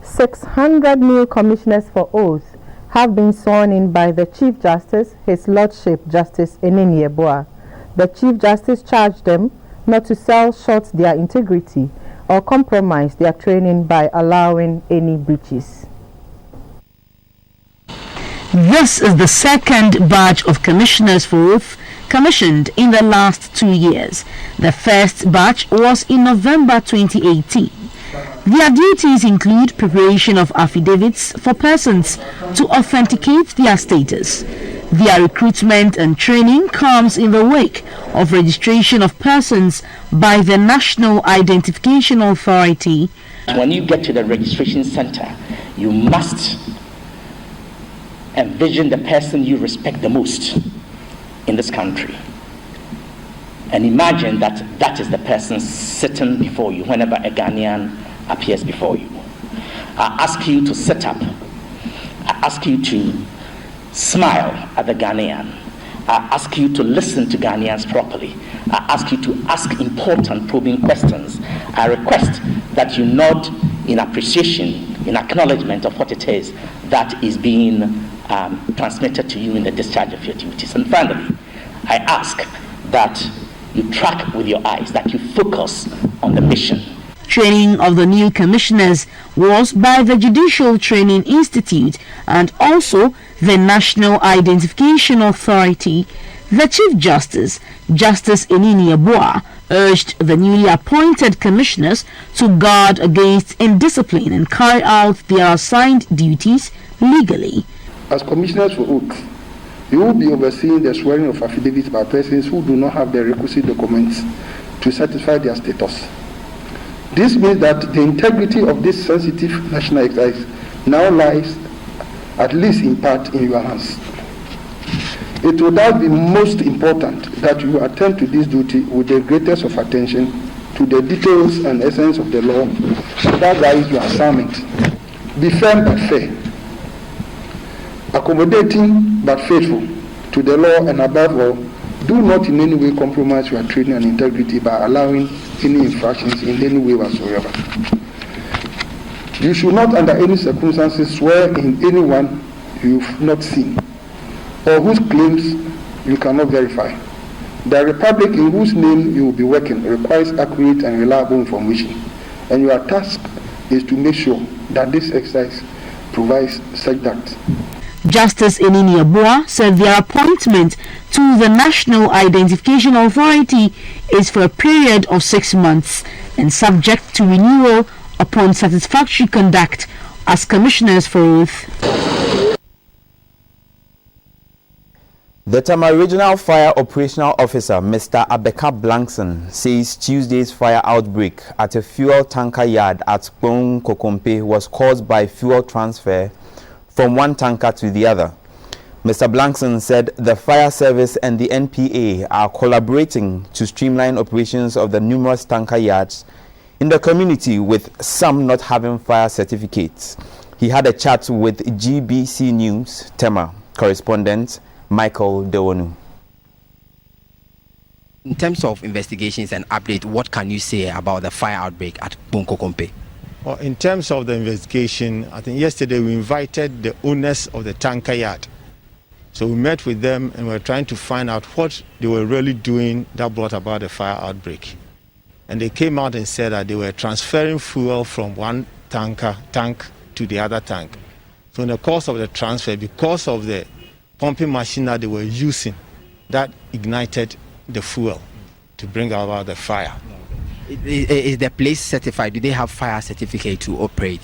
600 new commissioners for oath have been sworn in by the Chief Justice, His Lordship Justice Enini Yeboah. The Chief Justice charged them not to sell short their integrity or compromise their training by allowing any breaches. This is the second batch of commissioners for oath commissioned in the last 2 years. The first batch was in November 2018. Their duties include preparation of affidavits for persons to authenticate their status. Their recruitment and training comes in the wake of registration of persons by the National Identification Authority. When you get to the registration center, you must envision the person you respect the most in this country. And imagine that that is the person sitting before you whenever a Ghanaian appears before you. I ask you to sit up. I ask you to smile at the Ghanaian. I ask you to listen to Ghanaians properly. I ask you to ask important probing questions. I request that you nod in appreciation, in acknowledgement of what it is that is being transmitted to you in the discharge of your duties. And finally, I ask that you track with your eyes, that you focus on the mission. Training of the new commissioners was by the Judicial Training Institute and also the National Identification Authority. The Chief Justice, Justice Enini Yeboah, urged the newly appointed commissioners to guard against indiscipline and carry out their assigned duties legally. As commissioners for oath, you will be overseeing the swearing of affidavits by persons who do not have the requisite documents to satisfy their status. This means that the integrity of this sensitive national exercise now lies, at least in part, in your hands. It would now be most important that you attend to this duty with the greatest of attention to the details and essence of the law, and that guides your assignment. Be firm but fair, accommodating but faithful to the law, and above all, do not in any way compromise your training and integrity by allowing any infractions in any way whatsoever. You should not under any circumstances swear in anyone you've not seen or whose claims you cannot verify. The Republic in whose name you will be working requires accurate and reliable information, and your task is to make sure that this exercise provides such that. Justice Enini Yeboah said their appointment to the National Identification Authority is for a period of 6 months and subject to renewal upon satisfactory conduct as commissioners for oath. The Tema Regional Fire Operational Officer, Mr. Abeka Blankson, says Tuesday's fire outbreak at a fuel tanker yard at Kpong Kokompe was caused by fuel transfer from one tanker to the other. Mr. Blankson said the fire service and the NPA are collaborating to streamline operations of the numerous tanker yards in the community, with some not having fire certificates. He had a chat with GBC News Tema correspondent Michael Dewonu. In terms of investigations and update, what can you say about the fire outbreak at Kpong Kokompe? Well, in terms of the investigation, I think yesterday we invited the owners of the tanker yard. So we met with them and we were trying to find out what they were really doing that brought about the fire outbreak. And they came out and said that they were transferring fuel from one tank to the other tank. So in the course of the transfer, because of the pumping machine that they were using, that ignited the fuel to bring about the fire. Is the place certified? Do they have fire certificate to operate?